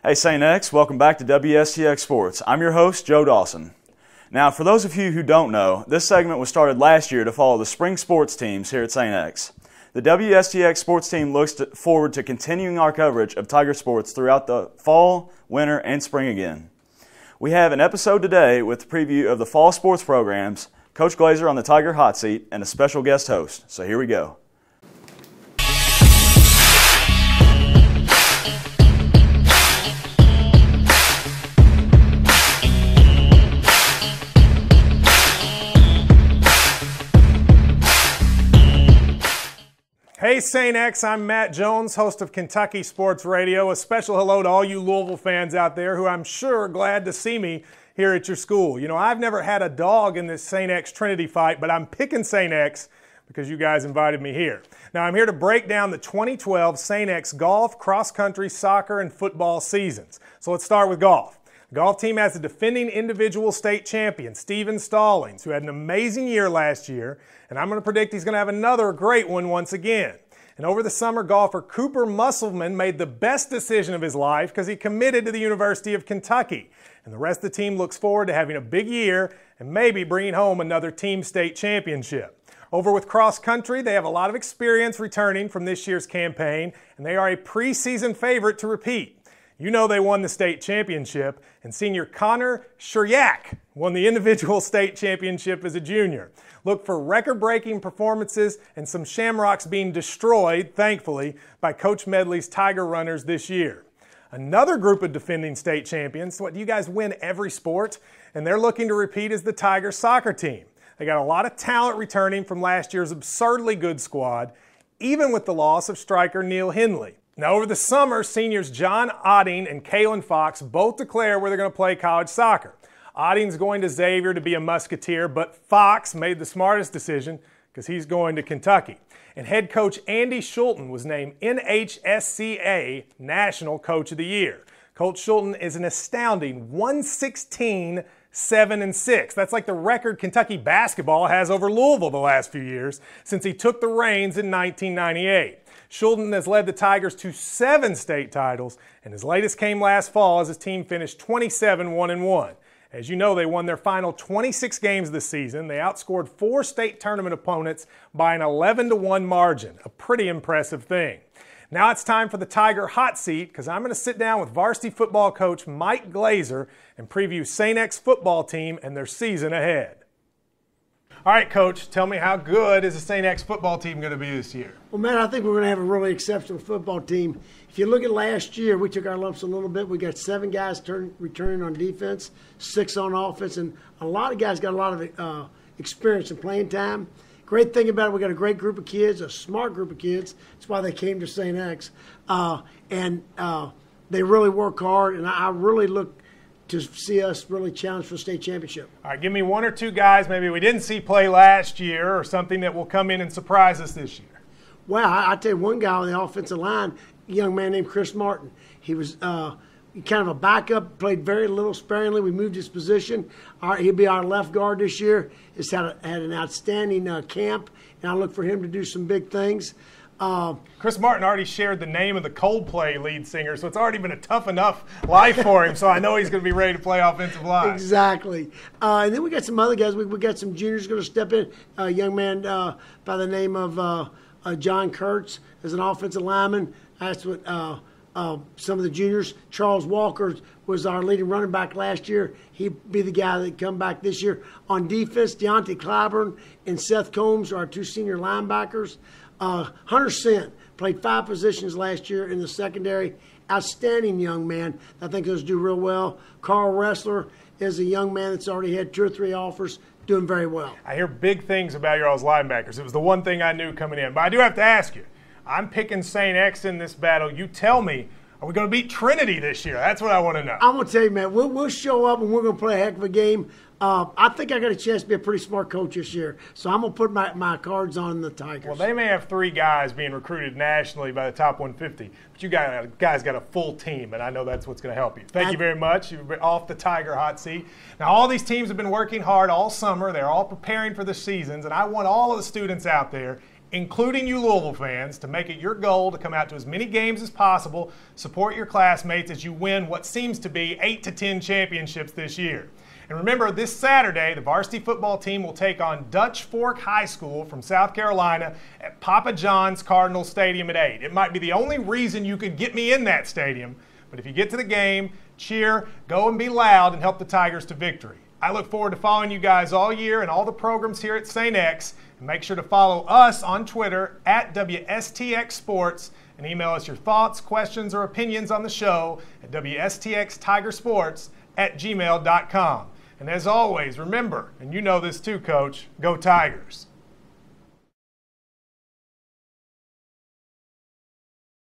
Hey St. X, welcome back to WSTX Sports. I'm your host, Joe Dawson. Now, for those of you who don't know, this segment was started last year to follow the spring sports teams here at St. X. The WSTX sports team looks forward to continuing our coverage of Tiger sports throughout the fall, winter, and spring again. We have an episode today with a preview of the fall sports programs, Coach Glaser on the Tiger hot seat, and a special guest host. So here we go. Hey St. X, I'm Matt Jones, host of Kentucky Sports Radio. A special hello to all you Louisville fans out there who I'm sure are glad to see me here at your school. You know, I've never had a dog in this St. X Trinity fight, but I'm picking St. X because you guys invited me here. Now I'm here to break down the 2012 St. X golf, cross-country, soccer, and football seasons. So let's start with golf. The golf team has the defending individual state champion, Steven Stallings, who had an amazing year last year, and I'm going to predict he's going to have another great one once again. And over the summer, golfer Cooper Musselman made the best decision of his life because he committed to the University of Kentucky. And the rest of the team looks forward to having a big year and maybe bringing home another team state championship. Over with cross country, they have a lot of experience returning from this year's campaign, and they are a preseason favorite to repeat. You know they won the state championship, and senior Connor Shuryak won the individual state championship as a junior. Look for record-breaking performances and some shamrocks being destroyed, thankfully, by Coach Medley's Tiger runners this year. Another group of defending state champions, what, do you guys win every sport? And they're looking to repeat as the Tiger soccer team. They got a lot of talent returning from last year's absurdly good squad, even with the loss of striker Neil Hindley. Now, over the summer, seniors John Otting and Kalen Fox both declare where they're going to play college soccer. Otting's going to Xavier to be a Musketeer, but Fox made the smartest decision because he's going to Kentucky. And head coach Andy Schulten was named NHSCA National Coach of the Year. Coach Schulten is an astounding 116, 7-6. That's like the record Kentucky basketball has over Louisville the last few years since he took the reins in 1998. Schulten has led the Tigers to 7 state titles, and his latest came last fall as his team finished 27-1-1. As you know, they won their final 26 games this season. They outscored 4 state tournament opponents by an 11-1 margin, a pretty impressive thing. Now it's time for the Tiger hot seat because I'm going to sit down with varsity football coach Mike Glaser and preview St. X football team and their season ahead. All right, Coach, tell me, how good is the St. X football team going to be this year? Well, Matt, I think we're going to have a really exceptional football team. If you look at last year, we took our lumps a little bit. We got 7 guys returning on defense, 6 on offense, and a lot of guys got a lot of experience in playing time. Great thing about it, we got a great group of kids, a smart group of kids. That's why they came to St. X. And they really work hard, and I really look to see us really challenge for the state championship. All right, give me 1 or 2 guys maybe we didn't see play last year or something that will come in and surprise us this year. Well, I tell you one guy on the offensive line, a young man named Chris Martin. He was kind of a backup, played very little sparingly. We moved his position. He'll be our left guard this year. He's had an outstanding camp, and I look for him to do some big things. Chris Martin already shared the name of the Coldplay lead singer, so it's already been a tough enough life for him, so I know he's going to be ready to play offensive line. Exactly. And then we got some other guys. We got some juniors going to step in. A young man by the name of John Kurtz is an offensive lineman. That's what some of the juniors. Charles Walker was our leading running back last year. He'd be the guy that come back this year. On defense, Deontay Clyburn and Seth Combs are our 2 senior linebackers. Hunter Sent played 5 positions last year in the secondary. Outstanding young man. I think he'll do real well. Carl Ressler is a young man that's already had 2 or 3 offers, doing very well. I hear big things about your all's linebackers. It was the one thing I knew coming in. But I do have to ask you, I'm picking St. X in this battle. You tell me, are we going to beat Trinity this year? That's what I want to know. I'm going to tell you, man, we'll show up and we're going to play a heck of a game. I think I got a chance to be a pretty smart coach this year, so I'm going to put my cards on the Tigers. Well, they may have 3 guys being recruited nationally by the top 150, but you guys got a full team, and I know that's what's going to help you. Thank you very much. You're off the Tiger hot seat. Now, all these teams have been working hard all summer. They're all preparing for the seasons, and I want all of the students out there including you Louisville fans, to make it your goal to come out to as many games as possible, support your classmates as you win what seems to be 8 to 10 championships this year. And remember, this Saturday, the varsity football team will take on Dutch Fork High School from South Carolina at Papa John's Cardinal Stadium at 8. It might be the only reason you could get me in that stadium, but if you get to the game, cheer, go and be loud, and help the Tigers to victory. I look forward to following you guys all year and all the programs here at St. X. And make sure to follow us on Twitter at WSTX Sports and email us your thoughts, questions, or opinions on the show at WSTXTigersports@gmail.com. And as always, remember, and you know this too, Coach, go Tigers.